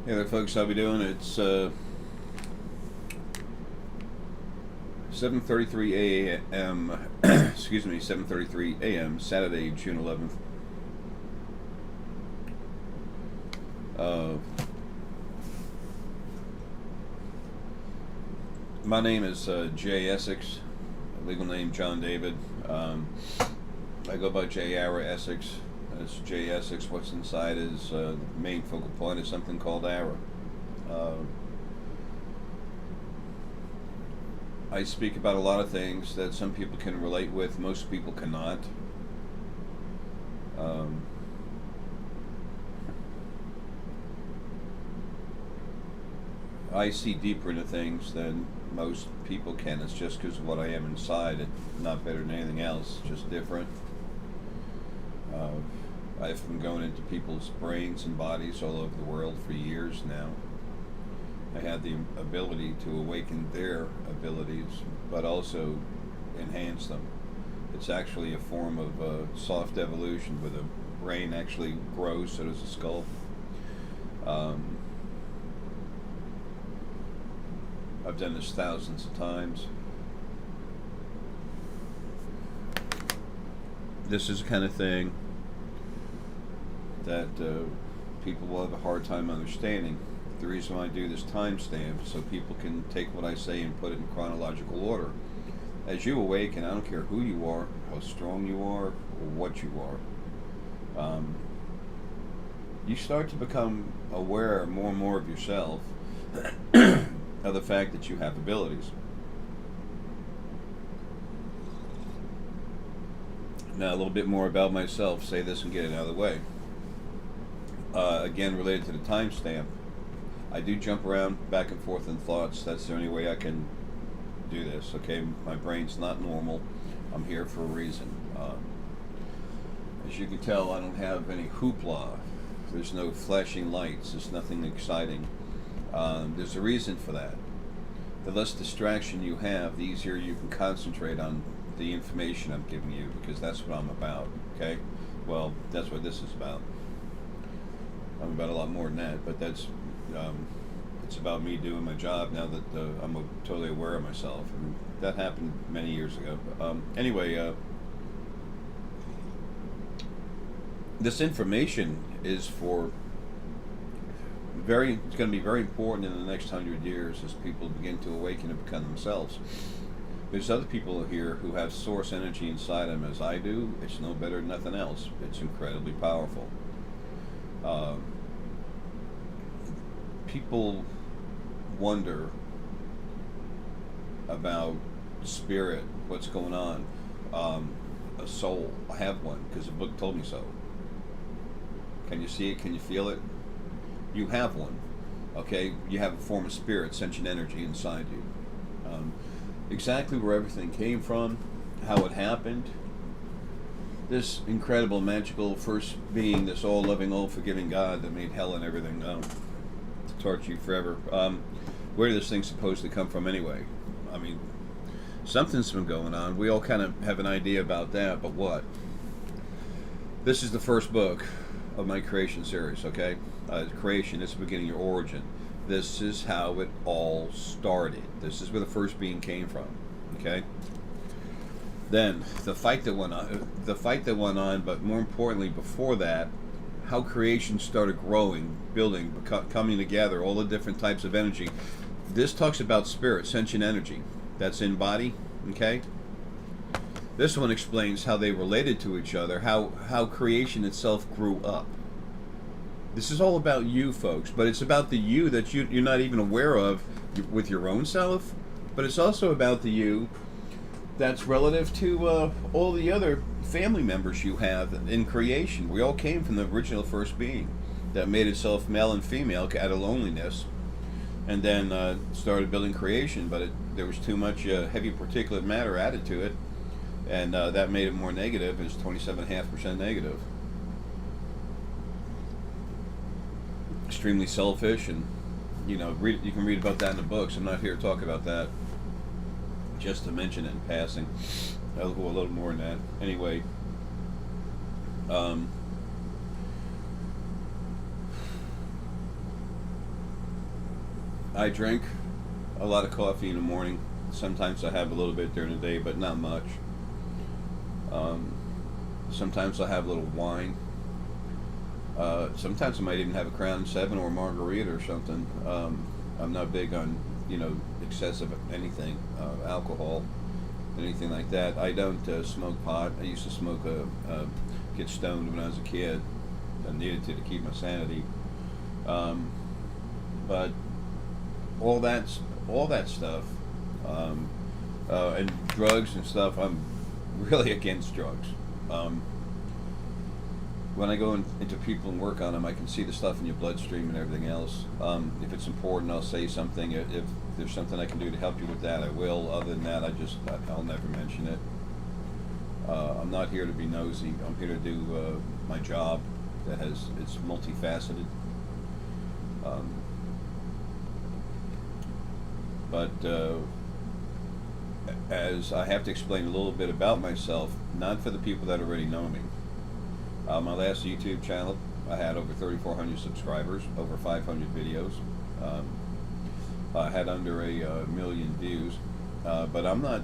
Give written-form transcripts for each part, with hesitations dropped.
Hey there, folks. How we doing? It's 7:33 a.m. excuse me, 7:33 a.m. Saturday, June 11th. My name is Jay Essex. Legal name John David. I go by Arae Essex. It's Jay Essex. What's inside is the main focal point is something called Arae. I speak about a lot of things that some people can relate with, most people cannot. I see deeper into things than most people can. It's just because of what I am inside. It's not better than anything else, just different. I've been going into people's brains and bodies all over the world for years now. I had the ability to awaken their abilities, but also enhance them. It's actually a form of soft evolution where the brain actually grows, so does the skull. I've done this thousands of times. This is the kind of thing that people will have a hard time understanding. The reason why I do this timestamp so people can take what I say and put it in chronological order. As you awaken, I don't care who you are, how strong you are, or what you are, you start to become aware more and more of yourself, of the fact that you have abilities. Now a little bit more about myself, say this and get it out of the way. Again, related to the timestamp, I do jump around back and forth in thoughts. That's the only way I can do this, okay? My brain's not normal. I'm here for a reason. As you can tell, I don't have any hoopla. There's no flashing lights. There's nothing exciting. There's a reason for that. The less distraction you have, the easier you can concentrate on the information I'm giving you, because that's what I'm about, okay? Well, that's what this is about. I'm about a lot more than that, but that's it's about me doing my job now that I'm totally aware of myself, and that happened many years ago. Anyway, this information is for it's going to be very important in the next 100 years as people begin to awaken and become themselves. There's other people here who have source energy inside them as I do. It's no better than nothing else. It's incredibly powerful. People wonder about spirit, what's going on, a soul. I have one because the book told me so. Can you see it? Can you feel it? You have one. Okay, you have a form of spirit, sentient energy inside you. Exactly where everything came from, how it happened. This incredible, magical first being, this all-loving, all-forgiving God that made hell and everything to torture you forever. Where did this thing supposed to come from anyway? I mean, something's been going on. We all kind of have an idea about that, but what? This is the first book of my creation series, okay? Creation, this is the beginning, your origin. This is how it all started. This is where the first being came from, okay? Then the fight that went on, but more importantly before that, how creation started growing, building, coming together, all the different types of energy. This talks about spirit, sentient energy that's in body, okay? This one explains how they related to each other, how creation itself grew up. This is all about you, folks, but it's about the you that you're not even aware of with your own self, but it's also about the you that's relative to all the other family members you have in creation. We all came from the original first being that made itself male and female out of loneliness, and then started building creation, but there was too much heavy particulate matter added to it, and that made it more negative. It's 27.5% negative. Extremely selfish, and you can read about that in the books. I'm not here to talk about that, just to mention it in passing. I'll go a little more than that. Anyway, I drink a lot of coffee in the morning. Sometimes I have a little bit during the day, but not much. Um, Sometimes I have a little wine. Sometimes I might even have a Crown 7 or a margarita or something. I'm not big on, excessive anything, alcohol, anything like that. I don't smoke pot. I used to smoke, get stoned when I was a kid. I needed to keep my sanity. Um, but all that stuff, um, and drugs and stuff. I'm really against drugs. Um, when I go into people and work on them, I can see the stuff in your bloodstream and everything else. If it's important, I'll say something. If there's something I can do to help you with that, I will. Other than that, I'll never mention it. I'm not here to be nosy. I'm here to do my job. It's multifaceted. Um, but as I have to explain a little bit about myself, not for the people that already know me. My last YouTube channel, I had over 3,400 subscribers, over 500 videos. Um, I had under a million views, but I'm not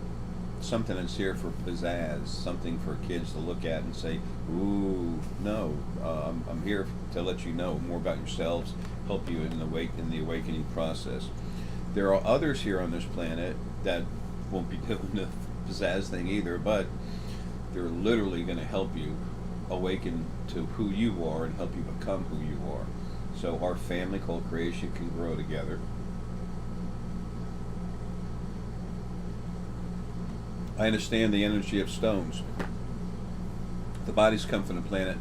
something that's here for pizzazz, something for kids to look at and say, "Ooh, no." I'm here to let you know more about yourselves, help you in the awakening process. There are others here on this planet that won't be doing the pizzazz thing either, but they're literally going to help you awaken to who you are and help you become who you are. So our family called creation can grow together. I understand the energy of stones. The bodies come from the planet,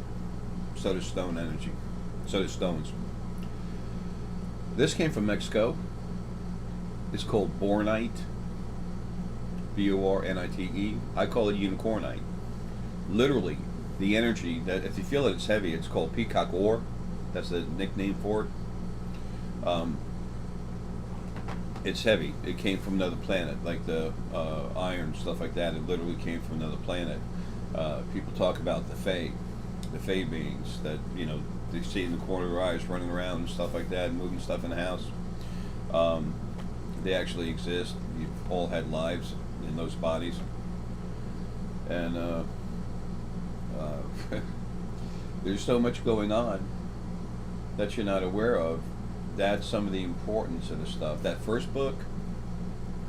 so does stone energy. So does stones. This came from Mexico. It's called bornite. Bornite. I call it unicornite. Literally, the energy that, if you feel it, it's heavy. It's called peacock ore. That's the nickname for it. It's heavy. It came from another planet, like the iron, stuff like that. It literally came from another planet. People talk about the Fae beings that they see in the corner of their eyes, running around and stuff like that, and moving stuff in the house. They actually exist. You've all had lives in those bodies, and there's so much going on that you're not aware of. That's some of the importance of the stuff. That first book,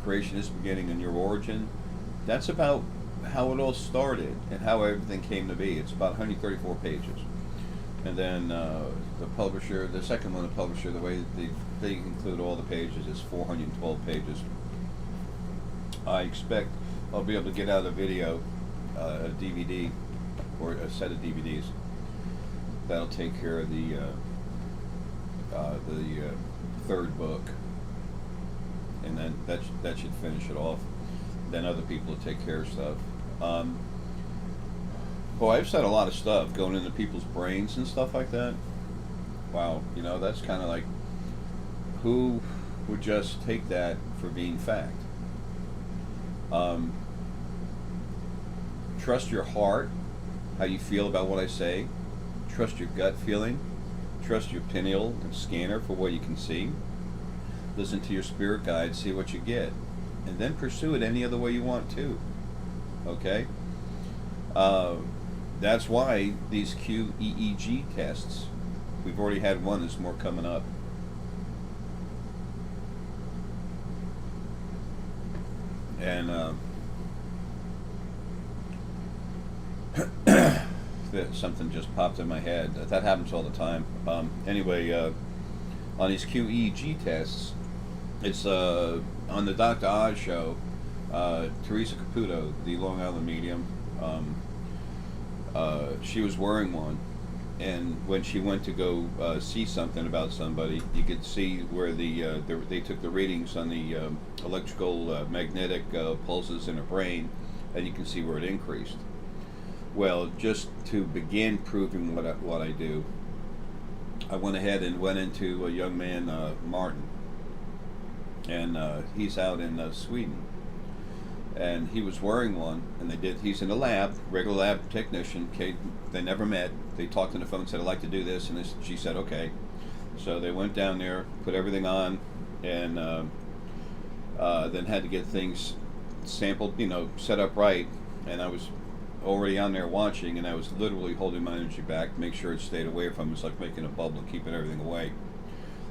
Creation is Beginning and Your Origin, that's about how it all started and how everything came to be. It's about 134 pages. And then the publisher, the second one, the publisher, the way they include all the pages is 412 pages. I expect I'll be able to get out a video, a DVD, or a set of DVDs that'll take care of the third book, and then that should finish it off. Then other people will take care of stuff. Boy, I've said a lot of stuff going into people's brains and stuff like that. Wow, that's kind of like, who would just take that for being fact? Trust your heart, how you feel about what I say. Trust your gut feeling. Trust your pineal and scanner for what you can see. Listen to your spirit guide, see what you get, and then pursue it any other way you want to. Okay? That's why these QEEG tests, we've already had one, there's more coming up. And something just popped in my head. That happens all the time. Anyway, on these QEEG tests, it's on the Dr. Oz show. Teresa Caputo, the Long Island medium, she was wearing one, and when she went to go see something about somebody, you could see where they took the readings on the electrical magnetic pulses in her brain, and you can see where it increased. Well, just to begin proving what I do, I went ahead and went into a young man, Martin, and he's out in Sweden, and he was wearing one, and he's in a lab, regular lab technician. Okay, they never met. They talked on the phone and said, "I'd like to do this," and she said, "Okay." So they went down there, put everything on, and then had to get things sampled, set up right. And I was already on there watching, and I was literally holding my energy back to make sure it stayed away from. It's like making a bubble and keeping everything away.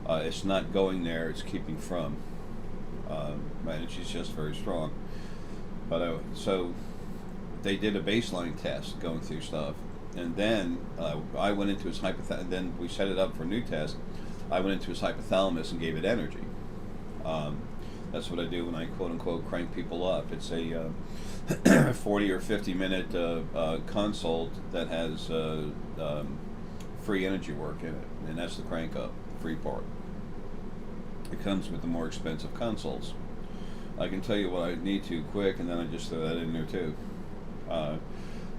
It's not going there; it's keeping from. My energy's just very strong. But so they did a baseline test going through stuff, and then I went into his hypothalamus. Then we set it up for a new test. I went into his hypothalamus and gave it energy. That's what I do when I quote unquote crank people up. It's a 40 or 50 minute consult that has free energy work in it, and that's the crank up, free part. It comes with the more expensive consults. I can tell you what I need to quick, and then I just throw that in there too.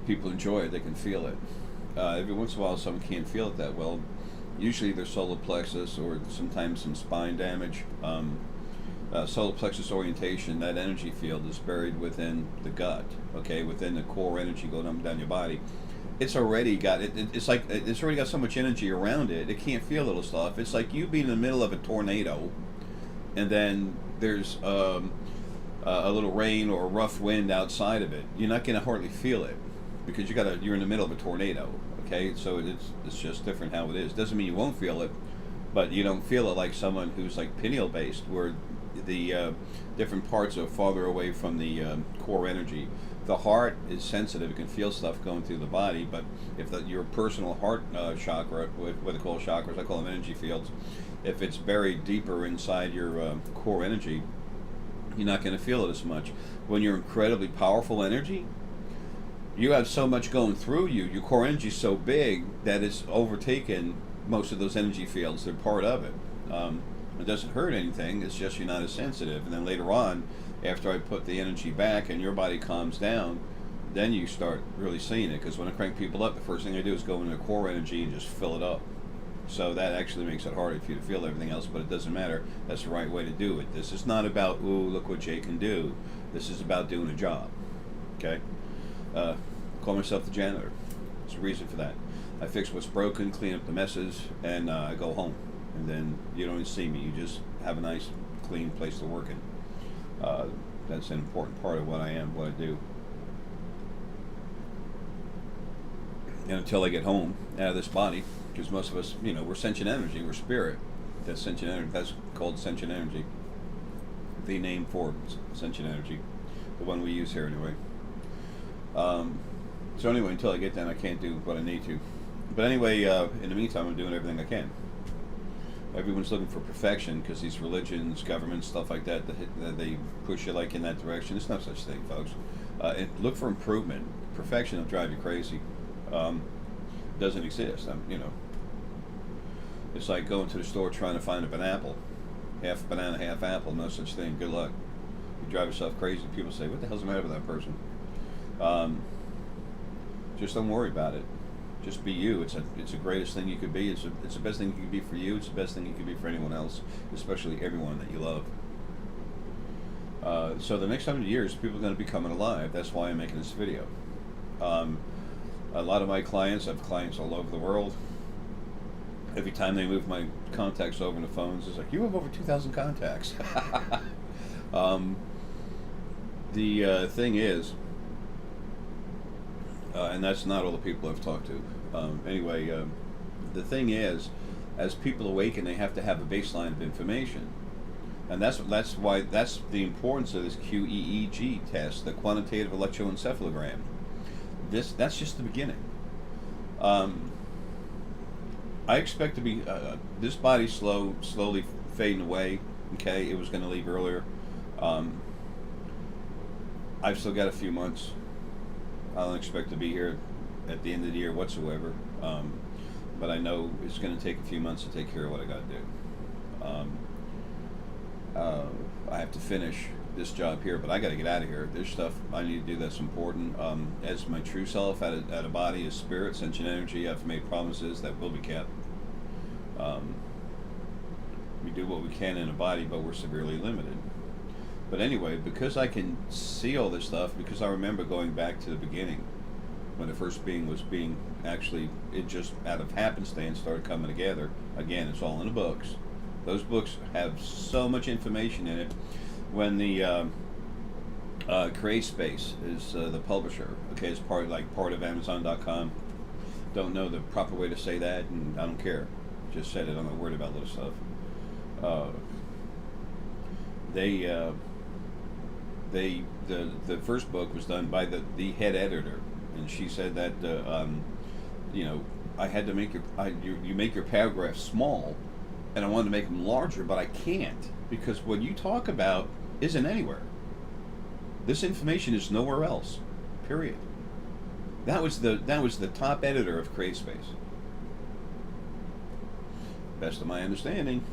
People enjoy it; they can feel it. Every once in a while, someone can't feel it that well. Usually, their solar plexus, or sometimes some spine damage. Solar plexus orientation, that energy field is buried within the gut, okay, within the core energy going up and down your body. It's already got it's like it's already got so much energy around it. It can't feel little stuff. It's like you being in the middle of a tornado, and then there's a little rain or a rough wind outside of it. You're not going to hardly feel it because you're in the middle of a tornado. Okay, so it's just different how it is. Doesn't mean you won't feel it, but you don't feel it like someone who's like pineal based, where the different parts are farther away from the core energy. The heart is sensitive; it can feel stuff going through the body. But if your personal heart chakra, what they call chakras, I call them energy fields, if it's buried deeper inside your core energy, you're not going to feel it as much. When you're incredibly powerful energy, you have so much going through you. Your core energy is so big that it's overtaken most of those energy fields. They're part of it. It doesn't hurt anything. It's just you're not as sensitive. And then later on, after I put the energy back and your body calms down, then you start really seeing it. Because when I crank people up, the first thing I do is go into core energy and just fill it up. So that actually makes it harder for you to feel everything else, but it doesn't matter. That's the right way to do it. This is not about, ooh, look what Jay can do. This is about doing a job. Okay? Call myself the janitor. There's a reason for that. I fix what's broken, clean up the messes, and I go home. And then you don't even see me. You just have a nice, clean place to work in. That's an important part of what I am, what I do. And until I get home out of this body, because most of us, we're sentient energy, we're spirit. That's sentient energy. That's called sentient energy. The name for sentient energy, the one we use here anyway. So anyway, until I get done, I can't do what I need to. But anyway, in the meantime, I'm doing everything I can. Everyone's looking for perfection because these religions, governments, stuff like that they push you like in that direction. There's no such thing, folks. Look for improvement. Perfection will drive you crazy. Doesn't exist. It's like going to the store trying to find an apple. Half banana, half apple, no such thing. Good luck. You drive yourself crazy. People say, what the hell's the matter with that person? Just don't worry about it. Just be you. It's the greatest thing you could be. It's the best thing you could be for you. It's the best thing you could be for anyone else, especially everyone that you love. So the next 100 years, people are going to be coming alive. That's why I'm making this video. A lot of my clients, I have clients all over the world. Every time they move my contacts over to phones, it's like, you have over 2,000 contacts. The thing is, and that's not all the people I've talked to. Anyway, the thing is, as people awaken, they have to have a baseline of information. And that's the importance of this QEEG test, the quantitative electroencephalogram. That's just the beginning. I expect to be this body slowly fading away. Okay, it was going to leave earlier. I've still got a few months. I don't expect to be here at the end of the year whatsoever. But I know it's going to take a few months to take care of what I got to do. I have to finish this job here, but I got to get out of here. There's stuff I need to do that's important. As my true self, out of body, as spirit, sentient energy, I've made promises that will be kept. We do what we can in a body, but we're severely limited. But anyway, because I can see all this stuff, because I remember going back to the beginning, when the first being was being, actually, it just out of happenstance started coming together. Again, it's all in the books. Those books have so much information in it. When the Create Space is the publisher, okay, it's part of Amazon.com. Don't know the proper way to say that, and I don't care. Just said it. I'm not worried about little stuff. Uh, they the first book was done by the head editor, and she said that I had to make you make your paragraphs small, and I wanted to make them larger, but I can't because what you talk about isn't anywhere. This information is nowhere else. Period. That was the top editor of Create Space. Best of my understanding.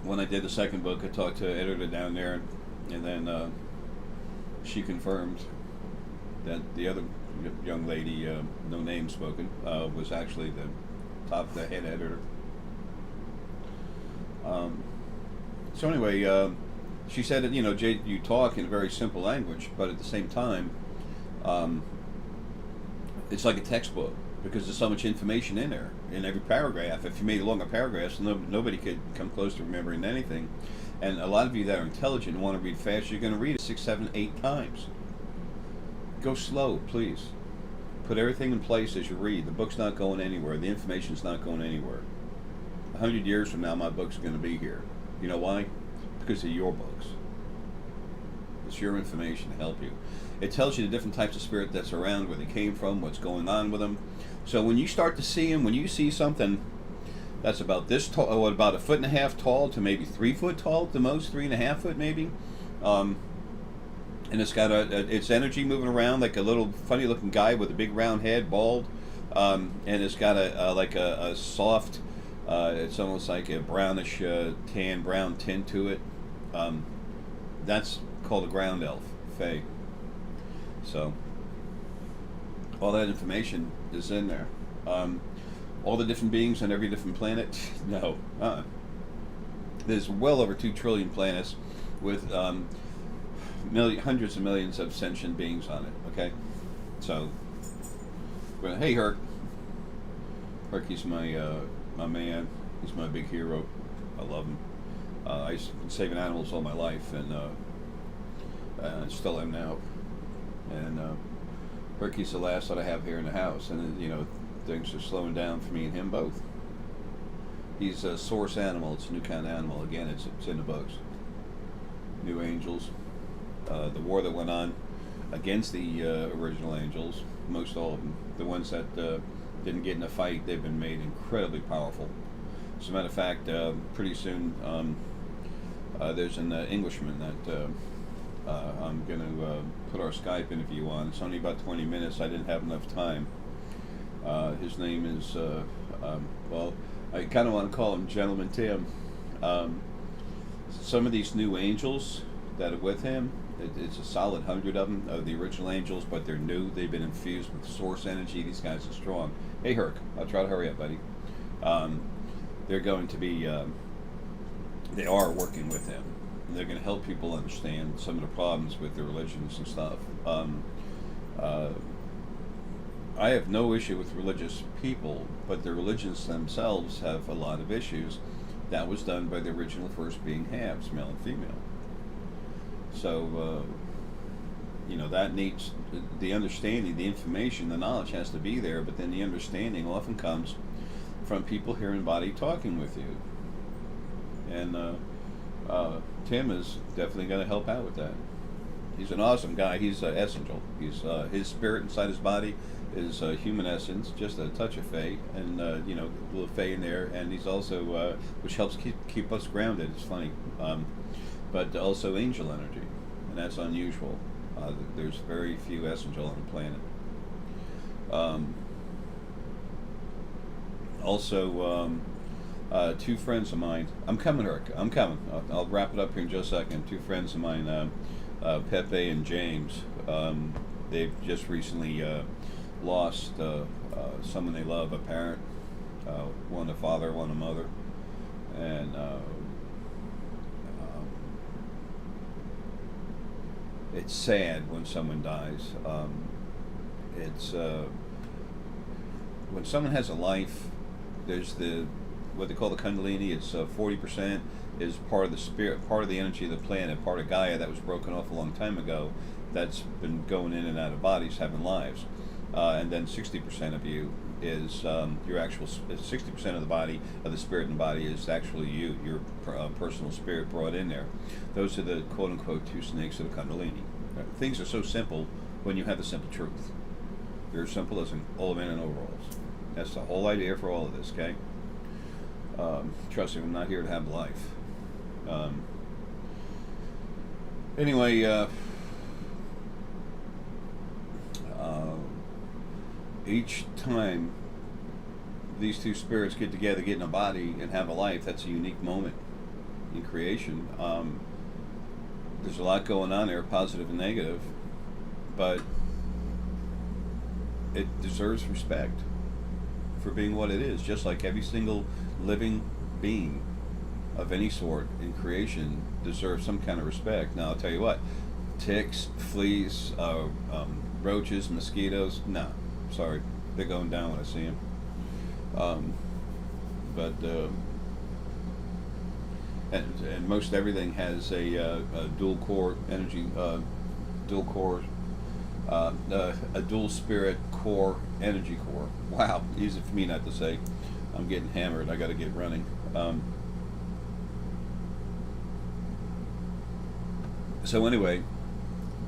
When I did the second book, I talked to the editor down there, and then she confirmed that the other young lady, no name spoken, was actually the head editor. So anyway, she said that Jay, you talk in a very simple language, but at the same time, it's like a textbook because there's so much information in there in every paragraph. If you made longer paragraphs, nobody could come close to remembering anything. And a lot of you that are intelligent and want to read fast, you're going to read it 6, 7, 8 times. Go slow, please. Put everything in place as you read. The book's not going anywhere. The information's not going anywhere. 100 years from now, my book's going to be here. You know why? Because of your books. It's your information to help you. It tells you the different types of spirit that's around, where they came from, what's going on with them. So when you start to see them, when you see something that's about this tall, about 1.5 feet tall to maybe 3 foot tall at the most, 3.5 foot maybe, and it's got its energy moving around like a little funny looking guy with a big round head, bald, and it's got a soft, it's almost like a brownish tan brown tint to it. That's called a ground elf, Fae. So all that information is in there. All the different beings on every different planet, no. There's well over 2 trillion planets with hundreds of millions of sentient beings on it. Okay, so hey, Herc. Herc's my man. He's my big hero. I love him. I've been saving animals all my life, and still am now. And Herc's the last that I have here in the house, and things are slowing down for me and him both. He's a source animal. It's a new kind of animal. Again, it's in the books. New angels. The war that went on against the original angels, most all of them, the ones that didn't get in a fight, they've been made incredibly powerful. As a matter of fact, pretty soon there's an Englishman that I'm going to put our Skype interview on. It's only about 20 minutes. I didn't have enough time. His name is, well, I kind of want to call him Gentleman Tim. Some of these new angels that are with him, it's a solid 100 of them, of the original angels, but they're new. They've been infused with source energy. These guys are strong. Hey, Herc, I'll try to hurry up, buddy. They're going to be, they are working with him. They're going to help people understand some of the problems with their religions and stuff. I have no issue with religious people, but the religions themselves have a lot of issues. That was done by the original first being halves, male and female. So, that needs the understanding, the information, the knowledge has to be there, but then the understanding often comes from people here in body talking with you. And Tim is definitely going to help out with that. He's an awesome guy. He's essential. He's his spirit inside his body is human essence, just a touch of Fae, and a little Fae in there. And he's also, which helps keep us grounded. It's funny, but also angel energy, and that's unusual. There's very few essential on the planet. Also, 2 friends of mine. I'm coming, Herc. I'm coming. I'll wrap it up here in just a second. 2 friends of mine, Pepe and James. They've just recently lost someone they love, a parent. One a father, one a mother, and it's sad when someone dies. It's when someone has a life There's the what they call the Kundalini. It's 40% is part of the spirit, part of the energy of the planet, part of Gaia that was broken off a long time ago. That's been going in and out of bodies, having lives, and then 60% of you is your actual 60% of the body of the spirit and body is actually you, your personal spirit brought in there. Those are the quote unquote two snakes of the Kundalini. Things are so simple when you have the simple truth. They're as simple as an old man in overalls. That's the whole idea for all of this, okay? Trust me, I'm not here to have life. Anyway, each time these two spirits get together, get in a body, and have a life, that's a unique moment in creation. There's a lot going on there, positive and negative, but it deserves respect for being what it is, just like every single living being of any sort in creation deserves some kind of respect. Now, I'll tell you what, ticks, fleas, roaches, mosquitoes, no, sorry, they're going down when I see them. And most everything has a dual core energy, dual core, a dual spirit core, energy core. Wow, easy for me not to say. I'm getting hammered. I got to get running. So anyway,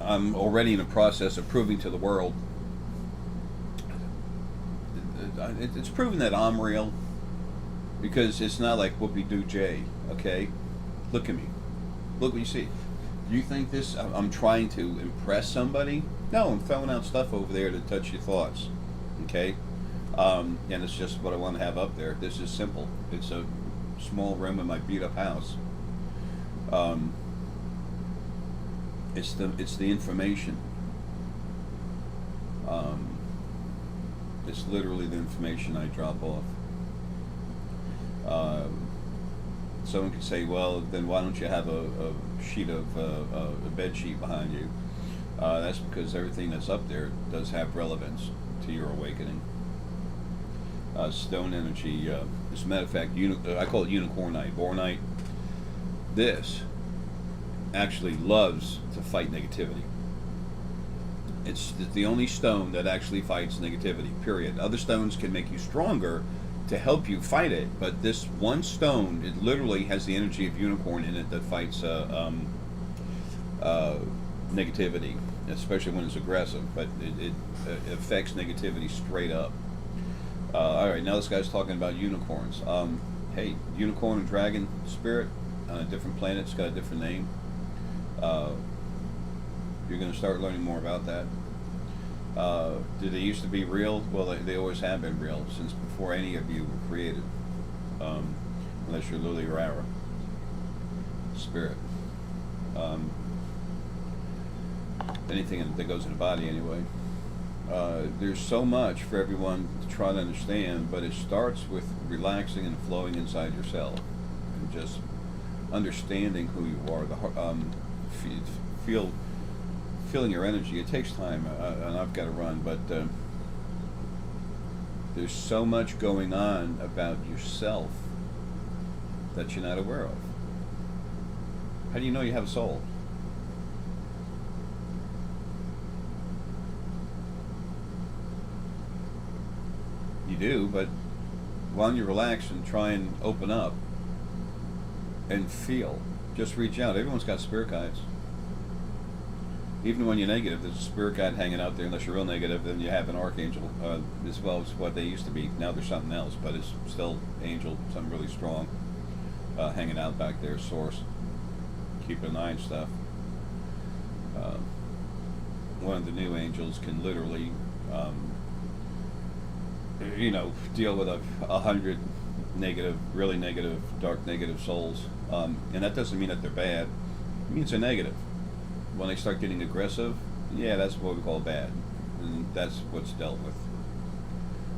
I'm already in the process of proving to the world. It's proven that I'm real, because it's not like whoopie-doo Jay. Okay, look at me. Look what you see. Do you think this? I'm trying to impress somebody? No, I'm throwing out stuff over there to touch your thoughts. Okay, and it's just what I want to have up there. This is simple. It's a small room in my beat-up house. It's the information. It's literally the information I drop off. Someone could say, well, then why don't you have a sheet of a bed sheet behind you? That's because everything that's up there does have relevance to your awakening. Stone energy, as a matter of fact, I call it unicornite, bornite. This actually loves to fight negativity. It's the only stone that actually fights negativity, period. Other stones can make you stronger to help you fight it, but this one stone, it literally has the energy of unicorn in it that fights negativity, especially when it's aggressive, but it affects negativity straight up. Alright, now this guy's talking about unicorns. Hey, unicorn and dragon spirit on a different planet, it's got a different name. You're going to start learning more about that. Do they used to be real? Well, they always have been real since before any of you were created, unless you're Lily or Arae spirit. Anything that goes in the body anyway. There's so much for everyone to try to understand, but it starts with relaxing and flowing inside yourself and just understanding who you are. Feeling your energy. It takes time, and I've got to run, but there's so much going on about yourself that you're not aware of. How do you know you have a soul? You do, but why don't you relax and try and open up and feel? Just reach out. Everyone's got spirit guides. Even when you're negative, there's a spirit guide hanging out there. Unless you're real negative, then you have an archangel, as well as what they used to be. Now there's something else, but it's still angel, something really strong, hanging out back there, source. Keep an eye on stuff. One of the new angels can literally, deal with 100 negative, really negative, dark negative souls. And that doesn't mean that they're bad. It means they're negative. When they start getting aggressive, yeah, that's what we call bad. And that's what's dealt with.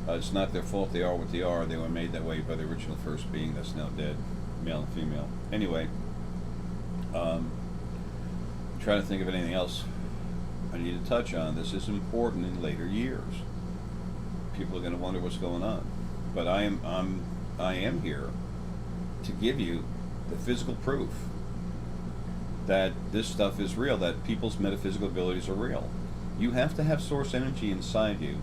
It's not their fault they are what they are. They were made that way by the original first being that's now dead, male and female. Anyway, I'm trying to think of anything else I need to touch on. This is important in later years. People are going to wonder what's going on. But I am here to give you the physical proof that this stuff is real, that people's metaphysical abilities are real. You have to have source energy inside you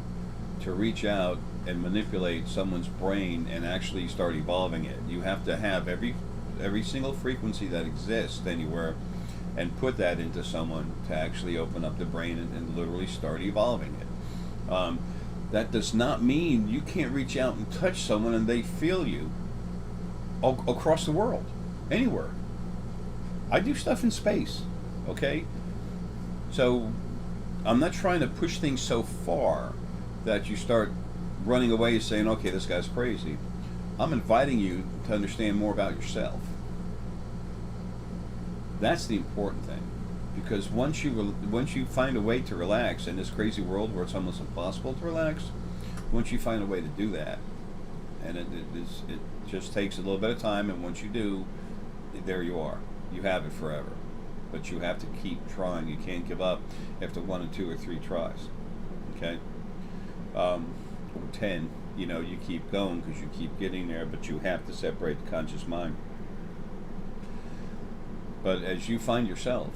to reach out and manipulate someone's brain and actually start evolving it. You have to have every single frequency that exists anywhere and put that into someone to actually open up the brain and literally start evolving it. That does not mean you can't reach out and touch someone and they feel you across the world, anywhere. I do stuff in space, okay? So I'm not trying to push things so far that you start running away saying, okay, this guy's crazy. I'm inviting you to understand more about yourself. That's the important thing. Because once you find a way to relax in this crazy world where it's almost impossible to relax, once you find a way to do that, and it just takes a little bit of time, and once you do, there you are. You have it forever. But you have to keep trying. You can't give up after 1 or 2 or 3 tries. Okay? Or 10. You keep going because you keep getting there, but you have to separate the conscious mind. But as you find yourself,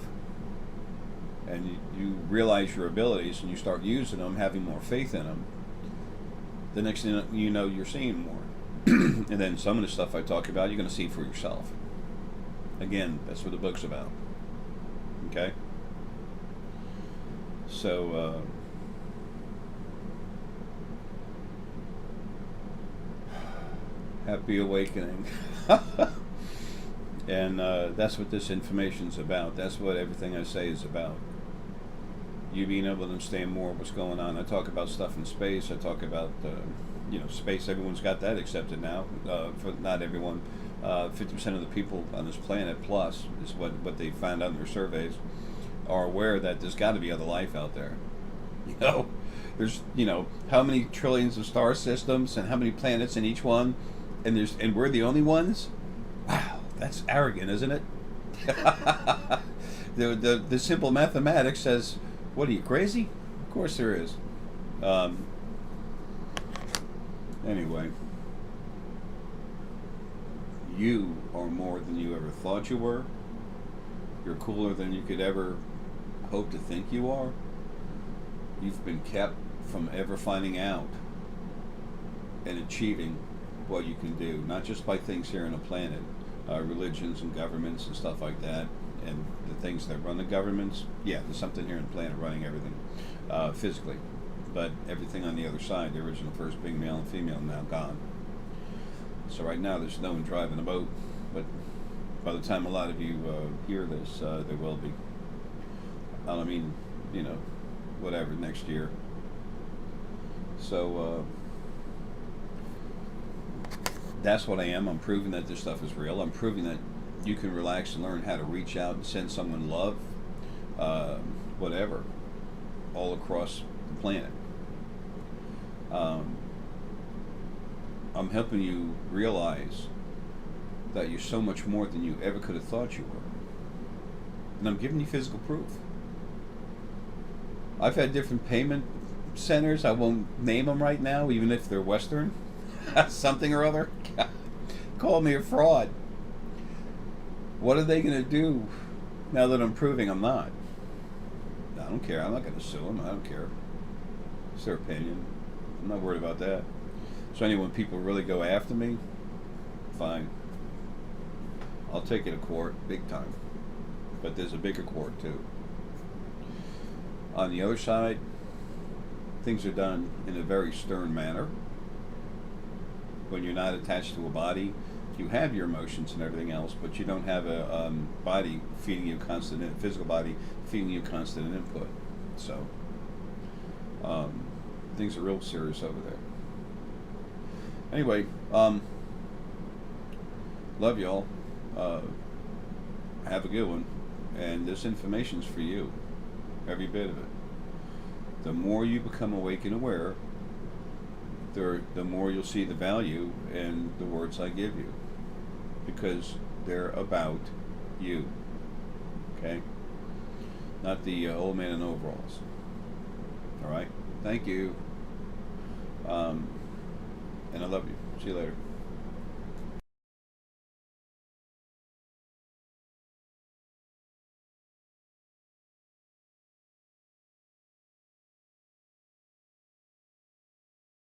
and you realize your abilities, and you start using them, having more faith in them, the next thing you know, you're seeing more. And then some of the stuff I talk about, you're going to see for yourself. Again, that's what the book's about. Okay? So, happy awakening. And that's what this information's about. That's what everything I say is about. You being able to understand more of what's going on. I talk about stuff in space. I talk about, space. Everyone's got that accepted now. For not everyone. 50% of the people on this planet, plus, is what they found out in their surveys, are aware that there's got to be other life out there. There's, how many trillions of star systems and how many planets in each one, and we're the only ones? Wow, that's arrogant, isn't it? The simple mathematics says, what are you, crazy? Of course there is. Anyway. You are more than you ever thought you were. You're cooler than you could ever hope to think you are. You've been kept from ever finding out and achieving what you can do, not just by things here on the planet, religions and governments and stuff like that, and the things that run the governments. Yeah, there's something here on the planet running everything physically, but everything on the other side, the original first being male and female, now gone. So right now there's no one driving a boat, but by the time a lot of you hear this, there will be. I mean, whatever, next year. So that's what I am. I'm proving that this stuff is real. I'm proving that you can relax and learn how to reach out and send someone love, whatever, all across the planet. I'm helping you realize that you're so much more than you ever could have thought you were. And I'm giving you physical proof. I've had different payment centers. I won't name them right now, even if they're Western. Something or other. Call me a fraud. What are they going to do now that I'm proving I'm not? I don't care. I'm not going to sue them. I don't care. It's their opinion. I'm not worried about that. So anyway, when people really go after me, fine. I'll take it to court, big time. But there's a bigger court too. On the other side, things are done in a very stern manner. When you're not attached to a body, you have your emotions and everything else, but you don't have a body feeding you constant, physical body feeding you constant input. So things are real serious over there. Anyway, love y'all. Have a good one. And this information's for you. Every bit of it. The more you become awake and aware, the more you'll see the value in the words I give you. Because they're about you. Okay? Not the old man in overalls. Alright? Thank you. And I love you. See you later.